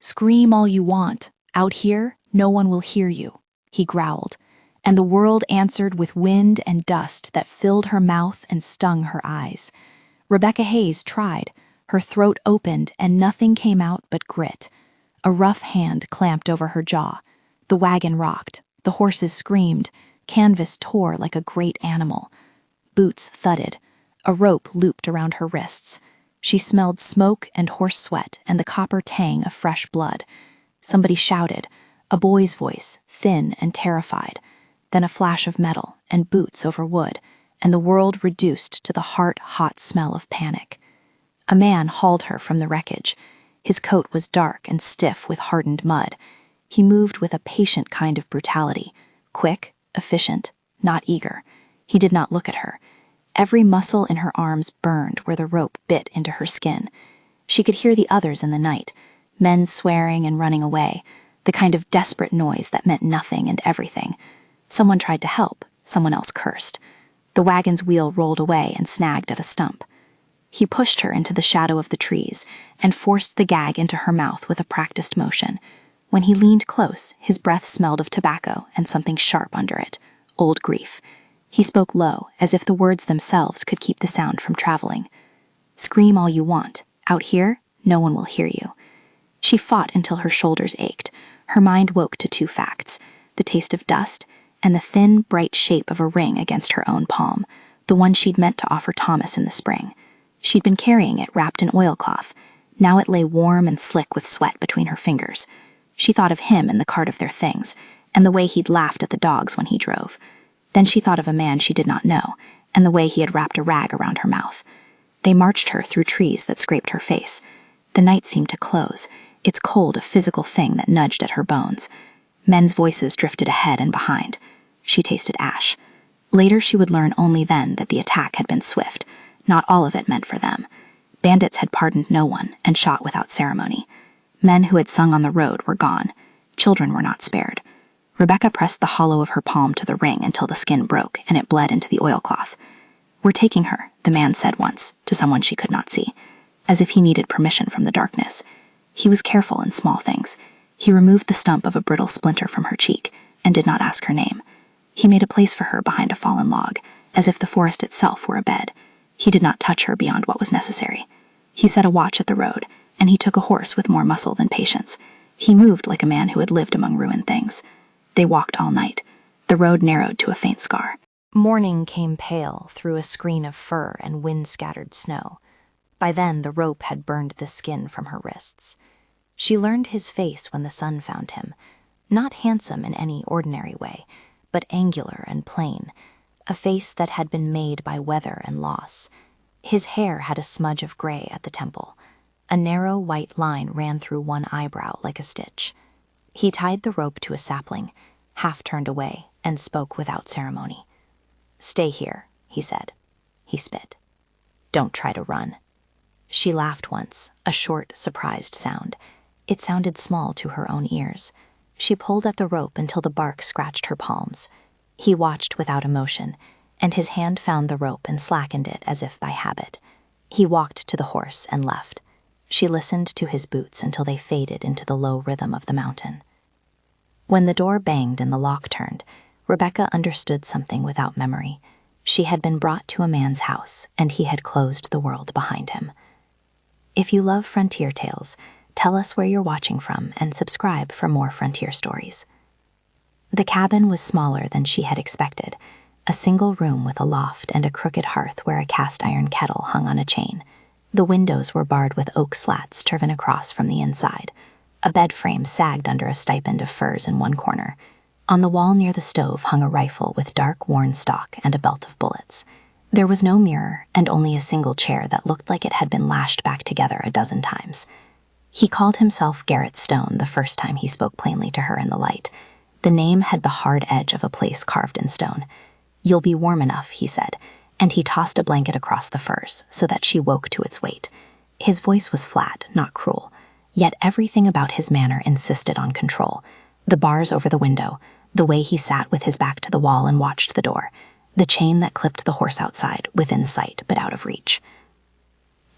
"Scream all you want. Out here, no one will hear you," he growled, and the world answered with wind and dust that filled her mouth and stung her eyes. Rebecca Hayes tried. Her throat opened and nothing came out but grit. A rough hand clamped over her jaw. The wagon rocked. The horses screamed. Canvas tore like a great animal. Boots thudded. A rope looped around her wrists. She smelled smoke and horse sweat and the copper tang of fresh blood. Somebody shouted, a boy's voice, thin and terrified. Then a flash of metal and boots over wood, and the world reduced to the heart-hot smell of panic. A man hauled her from the wreckage. His coat was dark and stiff with hardened mud. He moved with a patient kind of brutality, quick, efficient, not eager. He did not look at her. Every muscle in her arms burned where the rope bit into her skin. She could hear the others in the night, men swearing and running away, the kind of desperate noise that meant nothing and everything. Someone tried to help, someone else cursed. The wagon's wheel rolled away and snagged at a stump. He pushed her into the shadow of the trees and forced the gag into her mouth with a practiced motion. When he leaned close, his breath smelled of tobacco and something sharp under it, old grief. He spoke low, as if the words themselves could keep the sound from traveling. "Scream all you want. Out here, no one will hear you." She fought until her shoulders ached. Her mind woke to two facts, the taste of dust and the thin, bright shape of a ring against her own palm, the one she'd meant to offer Thomas in the spring. She'd been carrying it wrapped in oilcloth. Now it lay warm and slick with sweat between her fingers. She thought of him and the cart of their things, and the way he'd laughed at the dogs when he drove. Then she thought of a man she did not know, and the way he had wrapped a rag around her mouth. They marched her through trees that scraped her face. The night seemed to close, its cold a physical thing that nudged at her bones. Men's voices drifted ahead and behind. She tasted ash. Later she would learn only then that the attack had been swift. Not all of it meant for them. Bandits had pardoned no one and shot without ceremony. Men who had sung on the road were gone. Children were not spared. Rebecca pressed the hollow of her palm to the ring until the skin broke and it bled into the oilcloth. "We're taking her," the man said once, to someone she could not see, as if he needed permission from the darkness. He was careful in small things. He removed the stump of a brittle splinter from her cheek and did not ask her name. He made a place for her behind a fallen log, as if the forest itself were a bed. He did not touch her beyond what was necessary. He set a watch at the road, and he took a horse with more muscle than patience. He moved like a man who had lived among ruined things. They walked all night. The road narrowed to a faint scar. Morning came pale through a screen of fur and wind-scattered snow. By then, the rope had burned the skin from her wrists. She learned his face when the sun found him, not handsome in any ordinary way, but angular and plain, a face that had been made by weather and loss. His hair had a smudge of gray at the temple. A narrow white line ran through one eyebrow like a stitch. He tied the rope to a sapling, half turned away, and spoke without ceremony. "Stay here," he said. He spit. "Don't try to run." She laughed once, a short, surprised sound. It sounded small to her own ears. She pulled at the rope until the bark scratched her palms. He watched without emotion, and his hand found the rope and slackened it as if by habit. He walked to the horse and left. She listened to his boots until they faded into the low rhythm of the mountain. When the door banged and the lock turned, Rebecca understood something without memory. She had been brought to a man's house, and he had closed the world behind him. If you love frontier tales, tell us where you're watching from and subscribe for more frontier stories. The cabin was smaller than she had expected, a single room with a loft and a crooked hearth where a cast-iron kettle hung on a chain. The windows were barred with oak slats driven across from the inside. A bed frame sagged under a stipend of furs in one corner. On the wall near the stove hung a rifle with dark, worn stock and a belt of bullets. There was no mirror and only a single chair that looked like it had been lashed back together a dozen times. He called himself Garrett Stone the first time he spoke plainly to her in the light. The name had the hard edge of a place carved in stone. "You'll be warm enough," he said, and he tossed a blanket across the furs so that she woke to its weight. His voice was flat, not cruel, yet everything about his manner insisted on control. The bars over the window, the way he sat with his back to the wall and watched the door, the chain that clipped the horse outside, within sight but out of reach.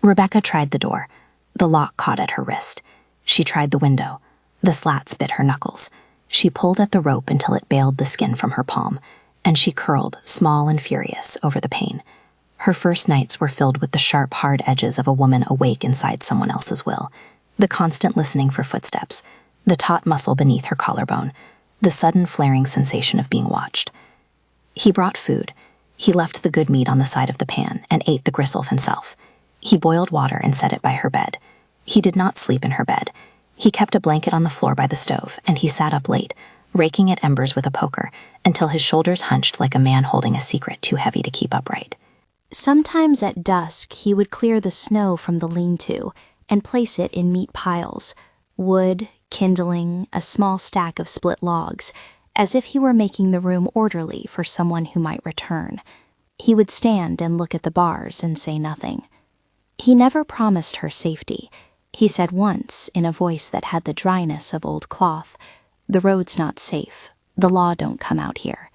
Rebecca tried the door. The lock caught at her wrist. She tried the window. The slats bit her knuckles. She pulled at the rope until it baled the skin from her palm, and she curled, small and furious, over the pain. Her first nights were filled with the sharp, hard edges of a woman awake inside someone else's will, the constant listening for footsteps, the taut muscle beneath her collarbone, the sudden flaring sensation of being watched. He brought food. He left the good meat on the side of the pan and ate the gristle himself. He boiled water and set it by her bed. He did not sleep in her bed. He kept a blanket on the floor by the stove, and he sat up late, raking at embers with a poker, until his shoulders hunched like a man holding a secret too heavy to keep upright. Sometimes at dusk he would clear the snow from the lean-to and place it in meat piles, wood, kindling, a small stack of split logs, as if he were making the room orderly for someone who might return. He would stand and look at the bars and say nothing. He never promised her safety. He said once, in a voice that had the dryness of old cloth, "The road's not safe. The law don't come out here."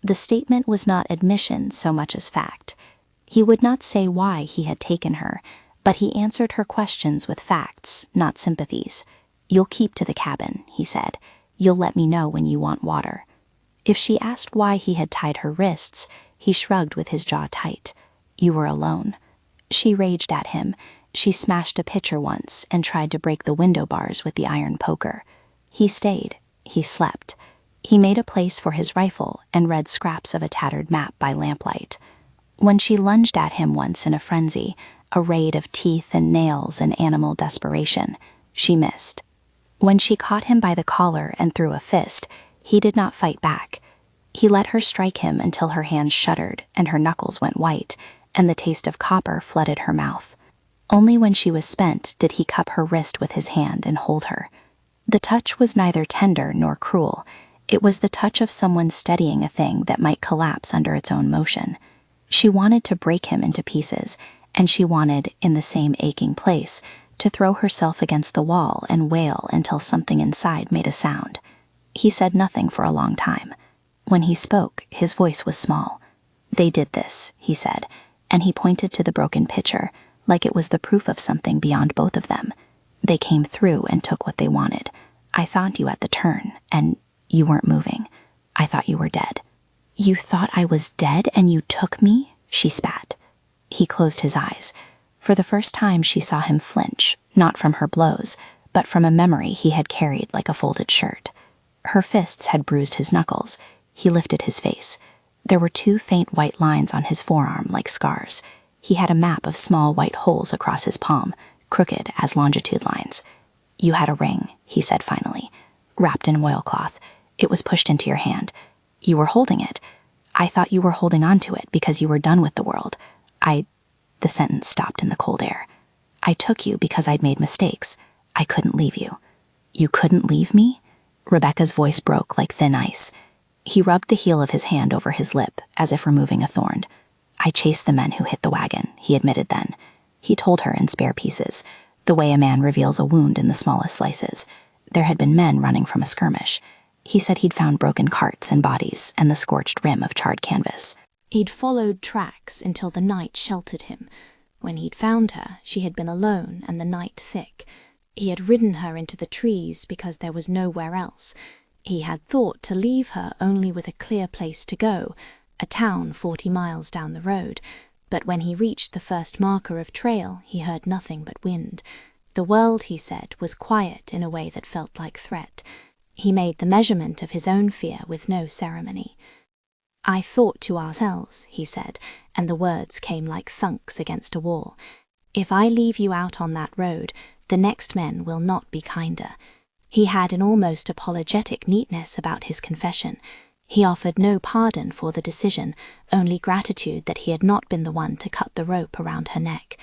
The statement was not admission so much as fact. He would not say why he had taken her, but he answered her questions with facts, not sympathies. "You'll keep to the cabin," he said. "You'll let me know when you want water." If she asked why he had tied her wrists, he shrugged with his jaw tight. "You were alone." She raged at him. She smashed a pitcher once and tried to break the window bars with the iron poker. He stayed. He slept. He made a place for his rifle and read scraps of a tattered map by lamplight. When she lunged at him once in a frenzy, a raid of teeth and nails and animal desperation, she missed. When she caught him by the collar and threw a fist, he did not fight back. He let her strike him until her hands shuddered and her knuckles went white, and the taste of copper flooded her mouth. Only when she was spent did he cup her wrist with his hand and hold her. The touch was neither tender nor cruel. It was the touch of someone steadying a thing that might collapse under its own motion. She wanted to break him into pieces, and she wanted, in the same aching place, to throw herself against the wall and wail until something inside made a sound. He said nothing for a long time. When he spoke, his voice was small. "They did this," he said, and he pointed to the broken pitcher, like it was the proof of something beyond both of them. "They came through and took what they wanted. I found you at the turn, and you weren't moving. I thought you were dead." "You thought I was dead and you took me?" she spat. He closed his eyes. For the first time she saw him flinch, not from her blows, but from a memory he had carried like a folded shirt. Her fists had bruised his knuckles. He lifted his face. There were 2 faint white lines on his forearm like scars. He had a map of small white holes across his palm, crooked as longitude lines. "You had a ring," he said finally, "wrapped in oilcloth. It was pushed into your hand. You were holding it. I thought you were holding on to it because you were done with the world. The sentence stopped in the cold air. "I took you because I'd made mistakes. I couldn't leave you." "You couldn't leave me?" Rebecca's voice broke like thin ice. He rubbed the heel of his hand over his lip, as if removing a thorn. "I chased the men who hit the wagon," he admitted then. He told her in spare pieces, the way a man reveals a wound in the smallest slices. There had been men running from a skirmish. He said he'd found broken carts and bodies and the scorched rim of charred canvas. He'd followed tracks until the night sheltered him. When he'd found her, she had been alone and the night thick. He had ridden her into the trees because there was nowhere else. He had thought to leave her only with a clear place to go, a town 40 miles down the road, but when he reached the first marker of trail, he heard nothing but wind. The world, he said, was quiet in a way that felt like threat. He made the measurement of his own fear with no ceremony. "I thought to ourselves," he said, and the words came like thunks against a wall. "If I leave you out on that road, the next men will not be kinder." He had an almost apologetic neatness about his confession. He offered no pardon for the decision, only gratitude that he had not been the one to cut the rope around her neck.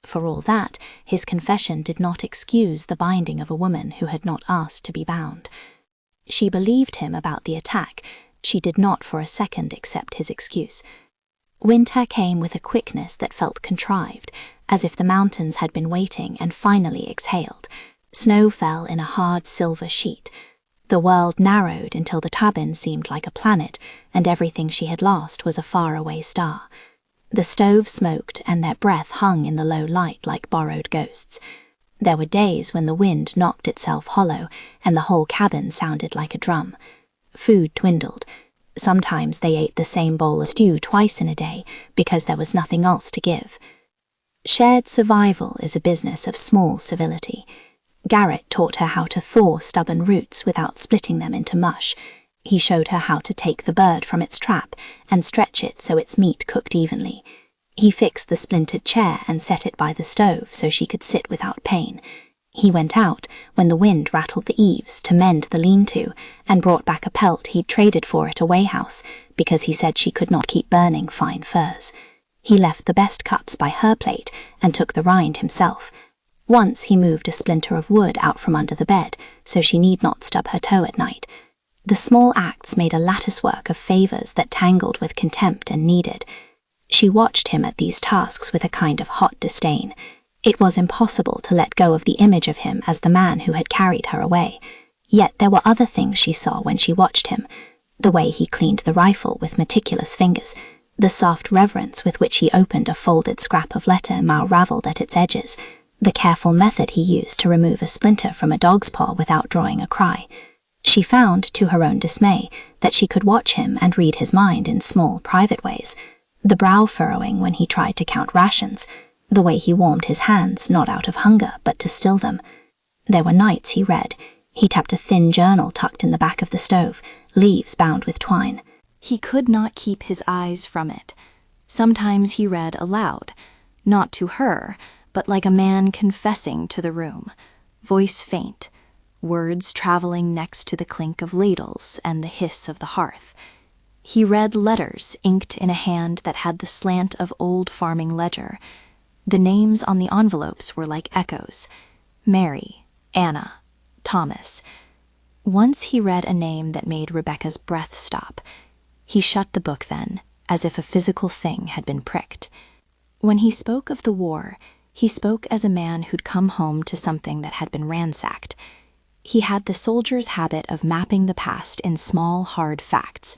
For all that, his confession did not excuse the binding of a woman who had not asked to be bound. She believed him about the attack. She did not for a second accept his excuse. Winter came with a quickness that felt contrived, as if the mountains had been waiting and finally exhaled. Snow fell in a hard silver sheet. The world narrowed until the Tabin seemed like a planet, and everything she had lost was a faraway star. The stove smoked, and their breath hung in the low light like borrowed ghosts. There were days when the wind knocked itself hollow and the whole cabin sounded like a drum. Food dwindled. Sometimes they ate the same bowl of stew twice in a day because there was nothing else to give. Shared survival is a business of small civility. Garrett taught her how to thaw stubborn roots without splitting them into mush. He showed her how to take the bird from its trap and stretch it so its meat cooked evenly. He fixed the splintered chair and set it by the stove so she could sit without pain. He went out, when the wind rattled the eaves, to mend the lean-to, and brought back a pelt he'd traded for at a weighhouse, because he said she could not keep burning fine furs. He left the best cups by her plate and took the rind himself. Once he moved a splinter of wood out from under the bed, so she need not stub her toe at night. The small acts made a latticework of favours that tangled with contempt and needed. She watched him at these tasks with a kind of hot disdain. It was impossible to let go of the image of him as the man who had carried her away. Yet there were other things she saw when she watched him. The way he cleaned the rifle with meticulous fingers, the soft reverence with which he opened a folded scrap of letter mal-ravelled at its edges, the careful method he used to remove a splinter from a dog's paw without drawing a cry. She found, to her own dismay, that she could watch him and read his mind in small, private ways. The brow furrowing when he tried to count rations, the way he warmed his hands, not out of hunger, but to still them. There were nights he read. He tapped a thin journal tucked in the back of the stove, leaves bound with twine. He could not keep his eyes from it. Sometimes he read aloud, not to her, but like a man confessing to the room, voice faint, words traveling next to the clink of ladles and the hiss of the hearth. He read letters inked in a hand that had the slant of old farming ledger. The names on the envelopes were like echoes: Mary, Anna, Thomas. Once he read a name that made Rebecca's breath stop. He shut the book then, as if a physical thing had been pricked. When he spoke of the war, he spoke as a man who'd come home to something that had been ransacked. He had the soldier's habit of mapping the past in small, hard facts: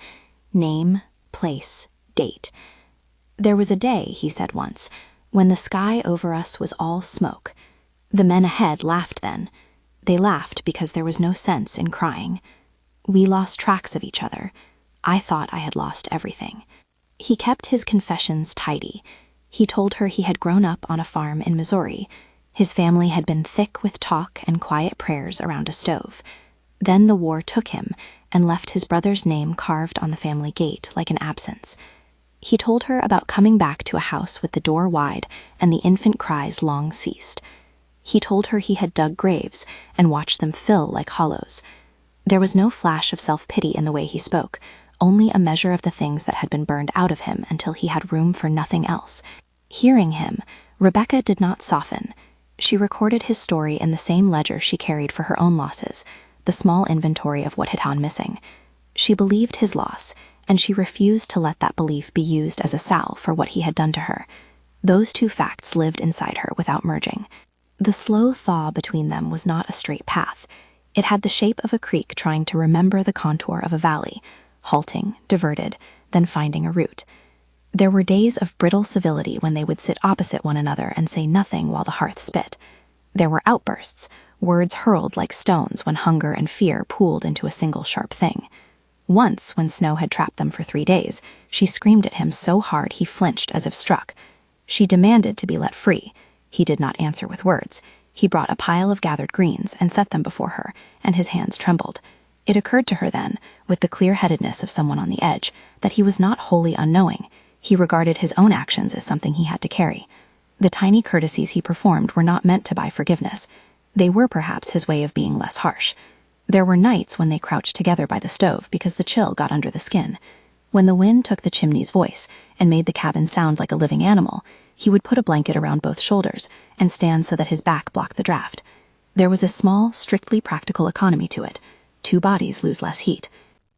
name, place, date. There was a day, he said once, when the sky over us was all smoke. The men ahead laughed then. They laughed because there was no sense in crying. We lost tracks of each other. I thought I had lost everything. He kept his confessions tidy. He told her he had grown up on a farm in Missouri. His family had been thick with talk and quiet prayers around a stove. Then the war took him and left his brother's name carved on the family gate like an absence. He told her about coming back to a house with the door wide and the infant cries long ceased. He told her he had dug graves and watched them fill like hollows. There was no flash of self-pity in the way he spoke, only a measure of the things that had been burned out of him until he had room for nothing else. Hearing him, Rebecca did not soften. She recorded his story in the same ledger she carried for her own losses, the small inventory of what had gone missing. She believed his loss, and she refused to let that belief be used as a salve for what he had done to her. Those two facts lived inside her without merging. The slow thaw between them was not a straight path. It had the shape of a creek trying to remember the contour of a valley, halting, diverted, then finding a route. There were days of brittle civility when they would sit opposite one another and say nothing while the hearth spit. There were outbursts, words hurled like stones when hunger and fear pooled into a single sharp thing. Once, when snow had trapped them for 3 days, she screamed at him so hard he flinched as if struck. She demanded to be let free. He did not answer with words. He brought a pile of gathered greens and set them before her, and his hands trembled. It occurred to her then, with the clear-headedness of someone on the edge, that he was not wholly unknowing. He regarded his own actions as something he had to carry. The tiny courtesies he performed were not meant to buy forgiveness. They were perhaps his way of being less harsh. There were nights when they crouched together by the stove because the chill got under the skin. When the wind took the chimney's voice and made the cabin sound like a living animal, he would put a blanket around both shoulders and stand so that his back blocked the draft. There was a small, strictly practical economy to it. 2 bodies lose less heat.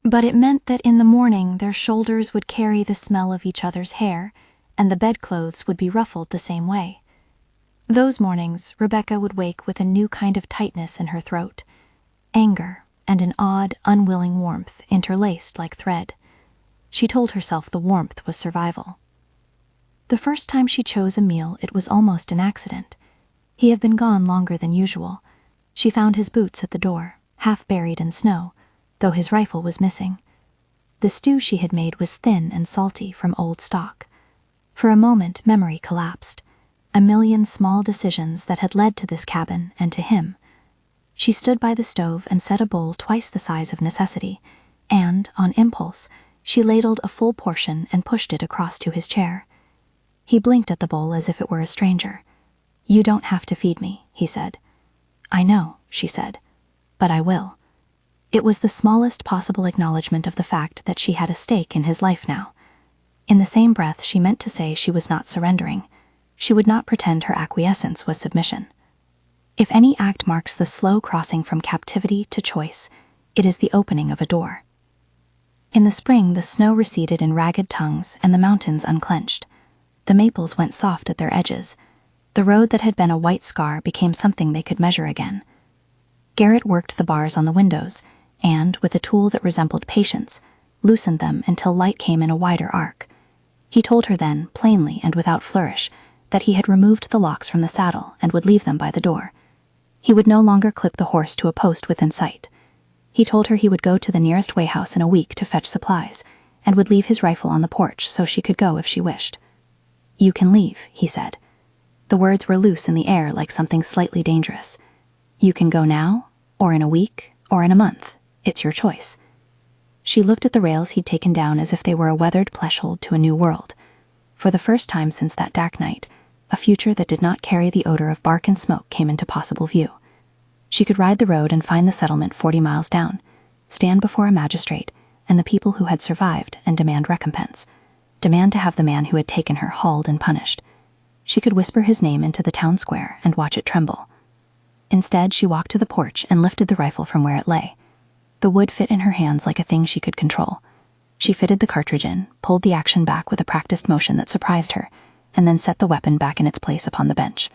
But it meant that in the morning their shoulders would carry the smell of each other's hair, and the bedclothes would be ruffled the same way. Those mornings, Rebecca would wake with a new kind of tightness in her throat, anger and an odd, unwilling warmth interlaced like thread. She told herself the warmth was survival. The first time she chose a meal, it was almost an accident. He had been gone longer than usual. She found his boots at the door, half buried in snow, though his rifle was missing. The stew she had made was thin and salty from old stock. For a moment, memory collapsed. A million small decisions that had led to this cabin and to him. She stood by the stove and set a bowl twice the size of necessity, and, on impulse, she ladled a full portion and pushed it across to his chair. He blinked at the bowl as if it were a stranger. "You don't have to feed me," he said. "I know," she said, "but I will." It was the smallest possible acknowledgement of the fact that she had a stake in his life now. In the same breath, she meant to say she was not surrendering. She would not pretend her acquiescence was submission. If any act marks the slow crossing from captivity to choice, it is the opening of a door. In the spring, the snow receded in ragged tongues and the mountains unclenched. The maples went soft at their edges. The road that had been a white scar became something they could measure again. Garrett worked the bars on the windows and, with a tool that resembled patience, loosened them until light came in a wider arc. He told her then, plainly and without flourish, that he had removed the locks from the saddle and would leave them by the door. He would no longer clip the horse to a post within sight. He told her he would go to the nearest wayhouse in a week to fetch supplies, and would leave his rifle on the porch so she could go if she wished. "You can leave," he said. The words were loose in the air like something slightly dangerous. "You can go now, or in a week, or in a month. It's your choice." She looked at the rails he'd taken down as if they were a weathered threshold to a new world. For the first time since that dark night, a future that did not carry the odor of bark and smoke came into possible view. She could ride the road and find the settlement 40 miles down, stand before a magistrate and the people who had survived and demand recompense, demand to have the man who had taken her hauled and punished. She could whisper his name into the town square and watch it tremble. Instead, she walked to the porch and lifted the rifle from where it lay. The wood fit in her hands like a thing she could control. She fitted the cartridge in, pulled the action back with a practiced motion that surprised her, and then set the weapon back in its place upon the bench.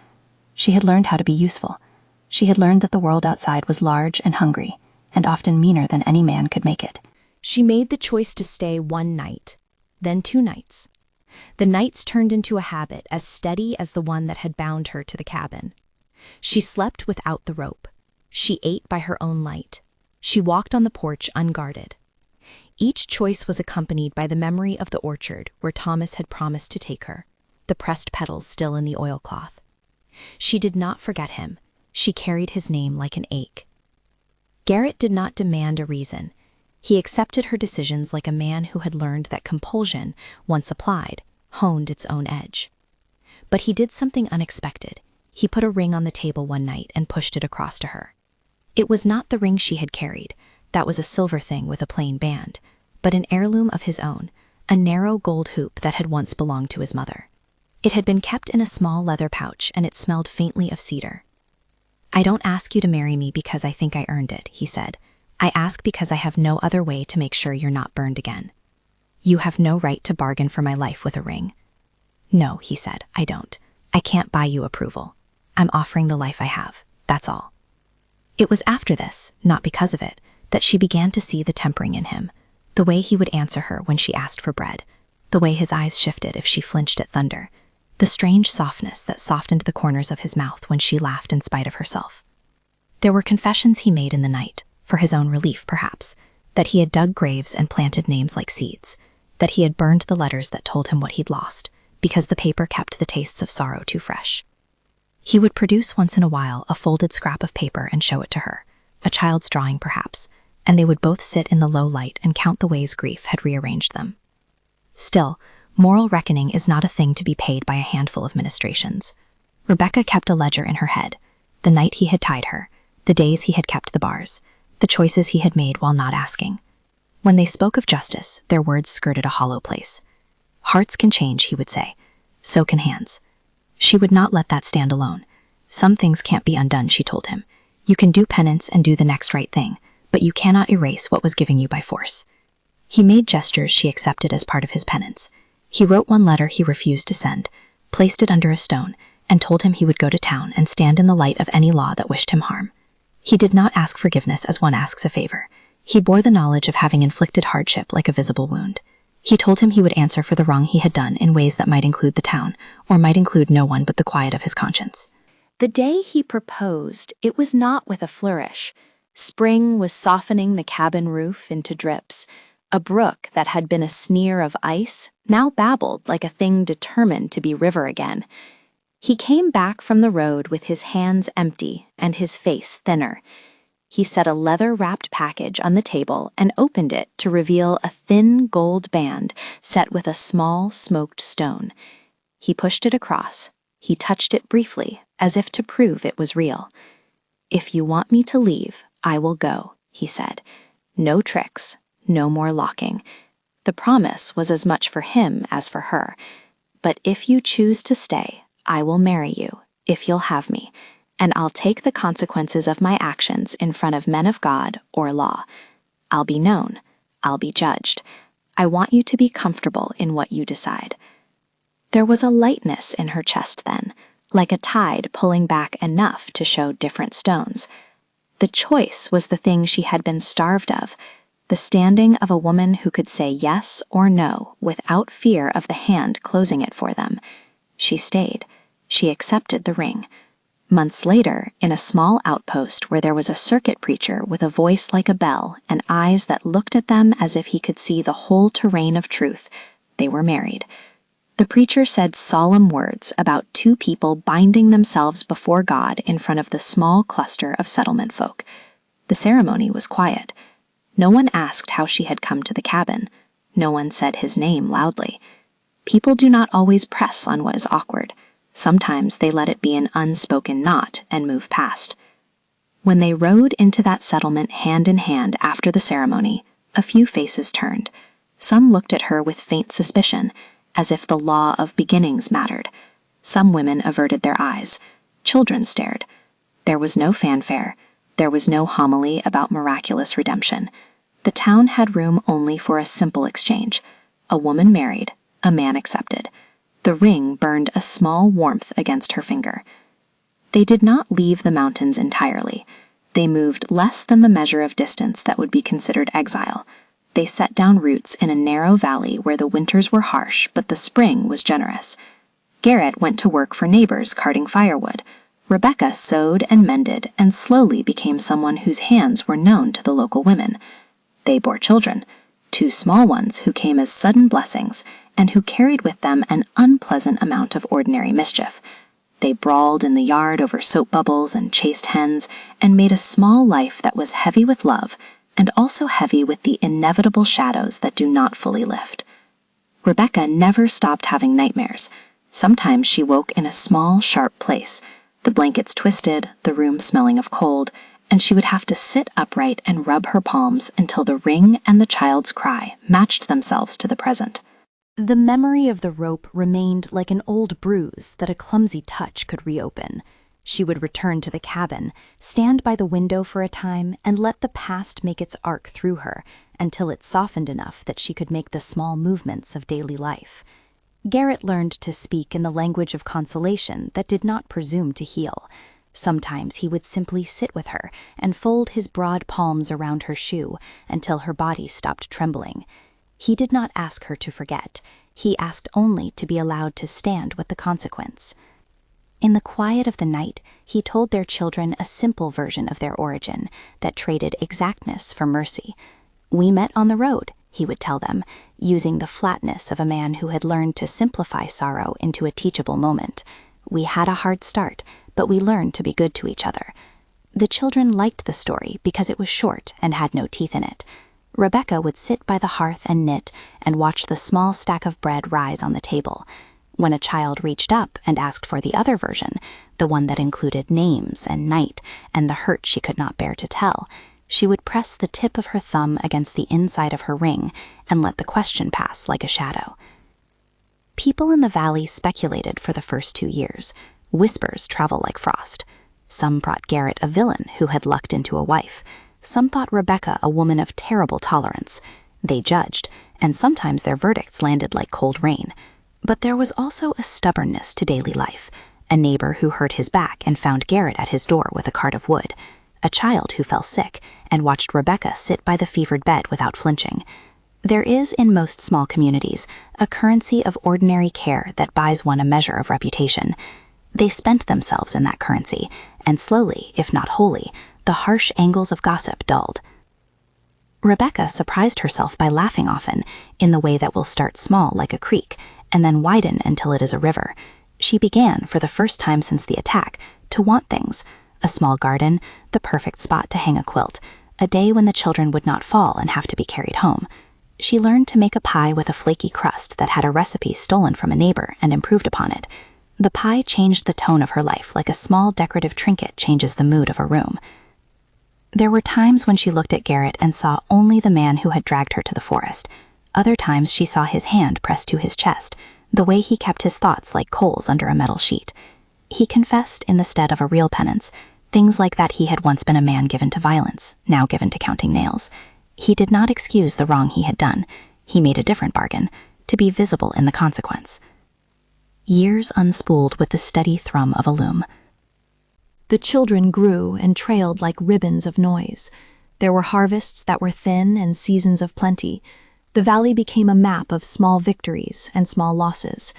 She had learned how to be useful. She had learned that the world outside was large and hungry, and often meaner than any man could make it. She made the choice to stay one night, then 2 nights. The nights turned into a habit as steady as the one that had bound her to the cabin. She slept without the rope. She ate by her own light. She walked on the porch unguarded. Each choice was accompanied by the memory of the orchard where Thomas had promised to take her, the pressed petals still in the oilcloth. She did not forget him. She carried his name like an ache. Garrett did not demand a reason. He accepted her decisions like a man who had learned that compulsion, once applied, honed its own edge. But he did something unexpected. He put a ring on the table one night and pushed it across to her. It was not the ring she had carried. That was a silver thing with a plain band, but an heirloom of his own, a narrow gold hoop that had once belonged to his mother. It had been kept in a small leather pouch, and it smelled faintly of cedar. "I don't ask you to marry me because I think I earned it," he said. "I ask because I have no other way to make sure you're not burned again. You have no right to bargain for my life with a ring." "No," he said, "I don't. I can't buy you approval. I'm offering the life I have. That's all." It was after this, not because of it, that she began to see the tempering in him, the way he would answer her when she asked for bread, the way his eyes shifted if she flinched at thunder, the strange softness that softened the corners of his mouth when she laughed in spite of herself. There were confessions he made in the night, for his own relief perhaps, that he had dug graves and planted names like seeds, that he had burned the letters that told him what he'd lost, because the paper kept the tastes of sorrow too fresh. He would produce once in a while a folded scrap of paper and show it to her, a child's drawing perhaps, and they would both sit in the low light and count the ways grief had rearranged them. Still, moral reckoning is not a thing to be paid by a handful of ministrations. Rebecca kept a ledger in her head, the night he had tied her, the days he had kept the bars, the choices he had made while not asking. When they spoke of justice, their words skirted a hollow place. "Hearts can change," he would say. "So can hands." She would not let that stand alone. "Some things can't be undone," she told him. "You can do penance and do the next right thing, but you cannot erase what was given you by force." He made gestures she accepted as part of his penance. He wrote one letter he refused to send, placed it under a stone, and told him he would go to town and stand in the light of any law that wished him harm. He did not ask forgiveness as one asks a favor. He bore the knowledge of having inflicted hardship like a visible wound. He told him he would answer for the wrong he had done in ways that might include the town, or might include no one but the quiet of his conscience. The day he proposed, it was not with a flourish. Spring was softening the cabin roof into drips. A brook that had been a sneer of ice now babbled like a thing determined to be river again. He came back from the road with his hands empty and his face thinner. He set a leather-wrapped package on the table and opened it to reveal a thin gold band set with a small smoked stone. He pushed it across. He touched it briefly, as if to prove it was real. "If you want me to leave, I will go," he said. "No tricks, no more locking." The promise was as much for him as for her. "But if you choose to stay, I will marry you, if you'll have me, and I'll take the consequences of my actions in front of men of God or law. I'll be known. I'll be judged. I want you to be comfortable in what you decide." There was a lightness in her chest then, like a tide pulling back enough to show different stones. The choice was the thing she had been starved of, the standing of a woman who could say yes or no without fear of the hand closing it for them. She stayed. She accepted the ring. Months later, in a small outpost where there was a circuit preacher with a voice like a bell and eyes that looked at them as if he could see the whole terrain of truth, they were married. The preacher said solemn words about two people binding themselves before God in front of the small cluster of settlement folk. The ceremony was quiet. No one asked how she had come to the cabin. No one said his name loudly. People do not always press on what is awkward. Sometimes they let it be an unspoken knot and move past. When they rode into that settlement hand in hand after the ceremony, a few faces turned. Some looked at her with faint suspicion, as if the law of beginnings mattered. Some women averted their eyes. Children stared. There was no fanfare. There was no homily about miraculous redemption. The town had room only for a simple exchange. A woman married, a man accepted. The ring burned a small warmth against her finger. They did not leave the mountains entirely. They moved less than the measure of distance that would be considered exile. They set down roots in a narrow valley where the winters were harsh, but the spring was generous. Garrett went to work for neighbors carting firewood. Rebecca sewed and mended and slowly became someone whose hands were known to the local women. They bore children, two small ones who came as sudden blessings and who carried with them an unpleasant amount of ordinary mischief. They brawled in the yard over soap bubbles and chased hens and made a small life that was heavy with love and also heavy with the inevitable shadows that do not fully lift. Rebecca never stopped having nightmares. Sometimes she woke in a small, sharp place, the blankets twisted, the room smelling of cold, and she would have to sit upright and rub her palms until the ring and the child's cry matched themselves to the present. The memory of the rope remained like an old bruise that a clumsy touch could reopen. She would return to the cabin, stand by the window for a time, and let the past make its arc through her until it softened enough that she could make the small movements of daily life. Garrett learned to speak in the language of consolation that did not presume to heal. Sometimes he would simply sit with her and fold his broad palms around her shoe until her body stopped trembling. He did not ask her to forget. He asked only to be allowed to stand with the consequence. In the quiet of the night, he told their children a simple version of their origin that traded exactness for mercy. "We met on the road," he would tell them, using the flatness of a man who had learned to simplify sorrow into a teachable moment. "We had a hard start, but we learned to be good to each other." The children liked the story because it was short and had no teeth in it. Rebecca would sit by the hearth and knit and watch the small stack of bread rise on the table. When a child reached up and asked for the other version, the one that included names and night and the hurt she could not bear to tell, she would press the tip of her thumb against the inside of her ring and let the question pass like a shadow. People in the valley speculated for the first 2 years. Whispers travel like frost. Some brought Garrett a villain who had lucked into a wife. Some thought Rebecca a woman of terrible tolerance. They judged, and sometimes their verdicts landed like cold rain. But there was also a stubbornness to daily life, a neighbor who hurt his back and found Garrett at his door with a cart of wood, a child who fell sick and watched Rebecca sit by the fevered bed without flinching. There is, in most small communities, a currency of ordinary care that buys one a measure of reputation. They spent themselves in that currency, and slowly, if not wholly, the harsh angles of gossip dulled. Rebecca surprised herself by laughing often, in the way that will start small like a creek, and then widen until it is a river. She began, for the first time since the attack, to want things: a small garden, the perfect spot to hang a quilt, a day when the children would not fall and have to be carried home. She learned to make a pie with a flaky crust that had a recipe stolen from a neighbor and improved upon it. The pie changed the tone of her life like a small decorative trinket changes the mood of a room. There were times when she looked at Garrett and saw only the man who had dragged her to the forest. Other times she saw his hand pressed to his chest, the way he kept his thoughts like coals under a metal sheet. He confessed in the stead of a real penance, things like that he had once been a man given to violence, now given to counting nails. He did not excuse the wrong he had done. He made a different bargain, to be visible in the consequence. Years unspooled with the steady thrum of a loom. The children grew and trailed like ribbons of noise. There were harvests that were thin and seasons of plenty. The valley became a map of small victories and small losses.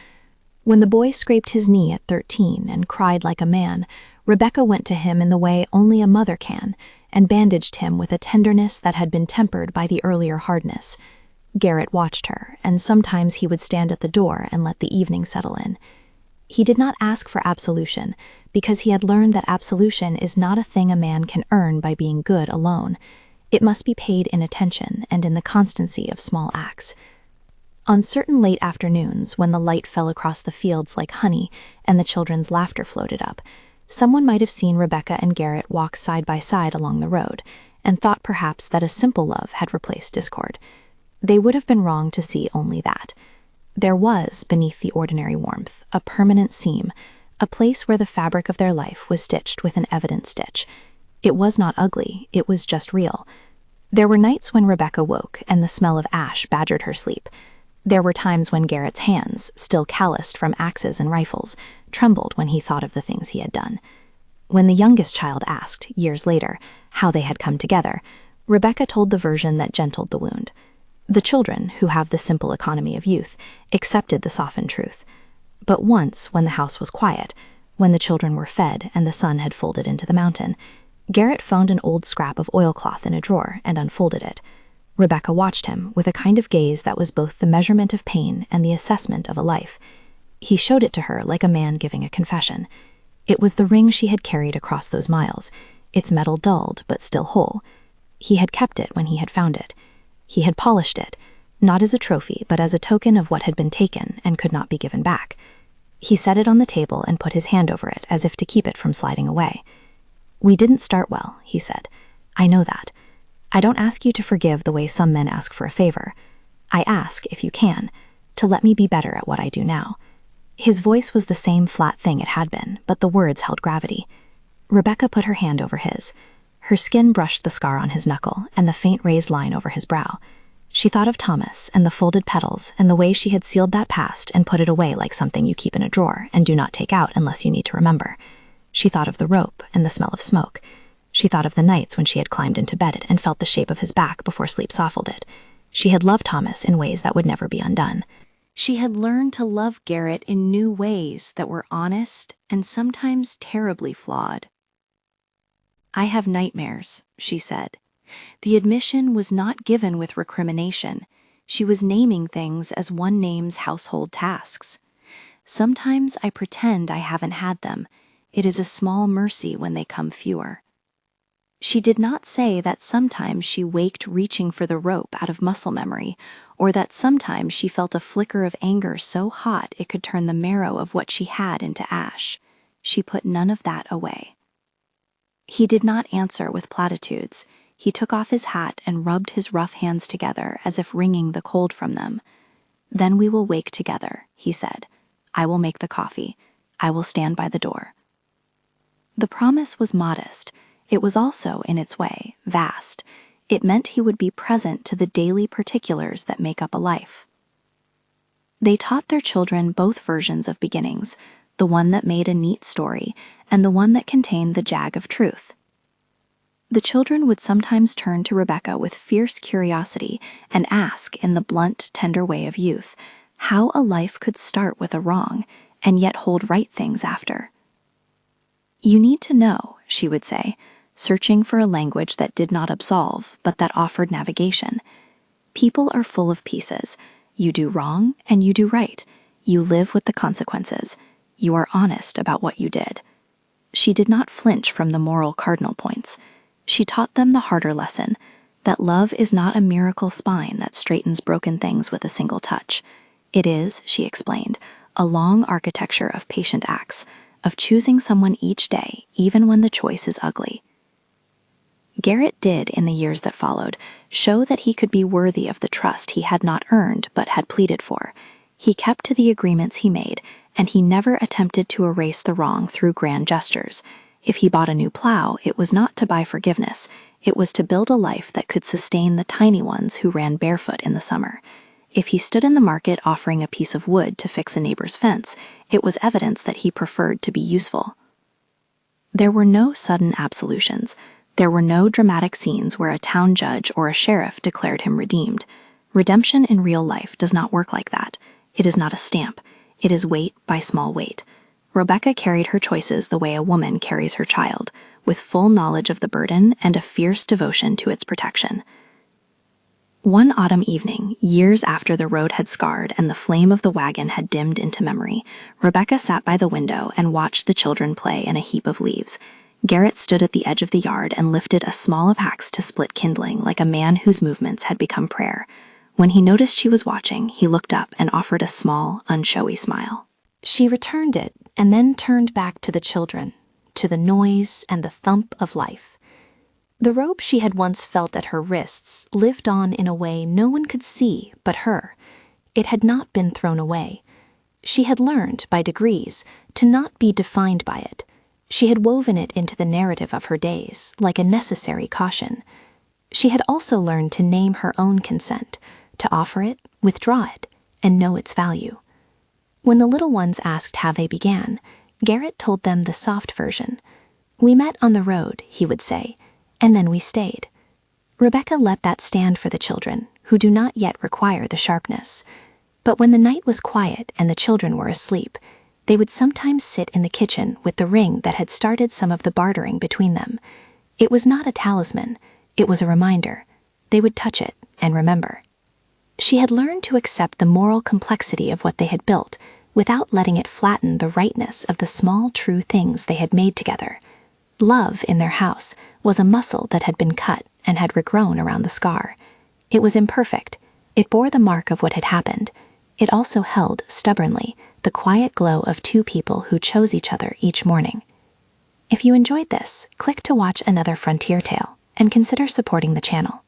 When the boy scraped his knee at 13 and cried like a man, Rebecca went to him in the way only a mother can, and bandaged him with a tenderness that had been tempered by the earlier hardness. Garrett watched her, and sometimes he would stand at the door and let the evening settle in. He did not ask for absolution, because he had learned that absolution is not a thing a man can earn by being good alone. It must be paid in attention and in the constancy of small acts. On certain late afternoons, when the light fell across the fields like honey and the children's laughter floated up, someone might have seen Rebecca and Garrett walk side by side along the road, and thought perhaps that a simple love had replaced discord. They would have been wrong to see only that. There was, beneath the ordinary warmth, a permanent seam, a place where the fabric of their life was stitched with an evident stitch. It was not ugly, it was just real. There were nights when Rebecca woke and the smell of ash badgered her sleep. There were times when Garrett's hands, still calloused from axes and rifles, trembled when he thought of the things he had done. When the youngest child asked, years later, how they had come together, Rebecca told the version that gentled the wound. The children, who have the simple economy of youth, accepted the softened truth. But once, when the house was quiet, when the children were fed and the sun had folded into the mountain, Garrett found an old scrap of oilcloth in a drawer and unfolded it. Rebecca watched him with a kind of gaze that was both the measurement of pain and the assessment of a life. He showed it to her like a man giving a confession. It was the ring she had carried across those miles, its metal dulled but still whole. He had kept it when he had found it. He had polished it, not as a trophy but as a token of what had been taken and could not be given back. He set it on the table and put his hand over it as if to keep it from sliding away. "We didn't start well," he said. "I know that. I don't ask you to forgive the way some men ask for a favor. I ask, if you can, to let me be better at what I do now." His voice was the same flat thing it had been, but the words held gravity. Rebecca put her hand over his. Her skin brushed the scar on his knuckle and the faint raised line over his brow. She thought of Thomas and the folded petals and the way she had sealed that past and put it away like something you keep in a drawer and do not take out unless you need to remember. She thought of the rope and the smell of smoke. She thought of the nights when she had climbed into bed and felt the shape of his back before sleep softened it. She had loved Thomas in ways that would never be undone. She had learned to love Garrett in new ways that were honest and sometimes terribly flawed. "I have nightmares," she said. The admission was not given with recrimination. She was naming things as one names household tasks. "Sometimes I pretend I haven't had them. It is a small mercy when they come fewer." She did not say that sometimes she waked reaching for the rope out of muscle memory, or that sometimes she felt a flicker of anger so hot it could turn the marrow of what she had into ash. She put none of that away. He did not answer with platitudes. He took off his hat and rubbed his rough hands together as if wringing the cold from them. "Then we will wake together," he said. "I will make the coffee. I will stand by the door." The promise was modest. It was also, in its way, vast. It meant he would be present to the daily particulars that make up a life. They taught their children both versions of beginnings, the one that made a neat story and the one that contained the jag of truth. The children would sometimes turn to Rebecca with fierce curiosity and ask, in the blunt, tender way of youth, how a life could start with a wrong and yet hold right things after. "You need to know," she would say, searching for a language that did not absolve, but that offered navigation. "People are full of pieces. You do wrong and you do right. You live with the consequences. You are honest about what you did." She did not flinch from the moral cardinal points. She taught them the harder lesson, that love is not a miracle spine that straightens broken things with a single touch. It is, she explained, a long architecture of patient acts, of choosing someone each day, even when the choice is ugly. Garrett did, in the years that followed, show that he could be worthy of the trust he had not earned but had pleaded for. He kept to the agreements he made, and he never attempted to erase the wrong through grand gestures. If he bought a new plow, it was not to buy forgiveness. It was to build a life that could sustain the tiny ones who ran barefoot in the summer. If he stood in the market offering a piece of wood to fix a neighbor's fence, it was evidence that he preferred to be useful. There were no sudden absolutions. There were no dramatic scenes where a town judge or a sheriff declared him redeemed. Redemption in real life does not work like that. It is not a stamp. It is weight by small weight. Rebecca carried her choices the way a woman carries her child, with full knowledge of the burden and a fierce devotion to its protection. One autumn evening, years after the road had scarred and the flame of the wagon had dimmed into memory, Rebecca sat by the window and watched the children play in a heap of leaves. Garrett stood at the edge of the yard and lifted a small of axe to split kindling like a man whose movements had become prayer. When he noticed she was watching, he looked up and offered a small, unshowy smile. She returned it and then turned back to the children, to the noise and the thump of life. The rope she had once felt at her wrists lived on in a way no one could see but her. It had not been thrown away. She had learned, by degrees, to not be defined by it. She had woven it into the narrative of her days, like a necessary caution. She had also learned to name her own consent, to offer it, withdraw it, and know its value. When the little ones asked how they began, Garrett told them the soft version. "We met on the road," he would say, "and then we stayed." Rebecca let that stand for the children, who do not yet require the sharpness. But when the night was quiet and the children were asleep, they would sometimes sit in the kitchen with the ring that had started some of the bartering between them. It was not a talisman, it was a reminder. They would touch it and remember. She had learned to accept the moral complexity of what they had built, without letting it flatten the rightness of the small, true things they had made together. Love in their house was a muscle that had been cut and had regrown around the scar. It was imperfect. It bore the mark of what had happened. It also held, stubbornly, the quiet glow of two people who chose each other each morning. If you enjoyed this, click to watch another Frontier Tale and consider supporting the channel.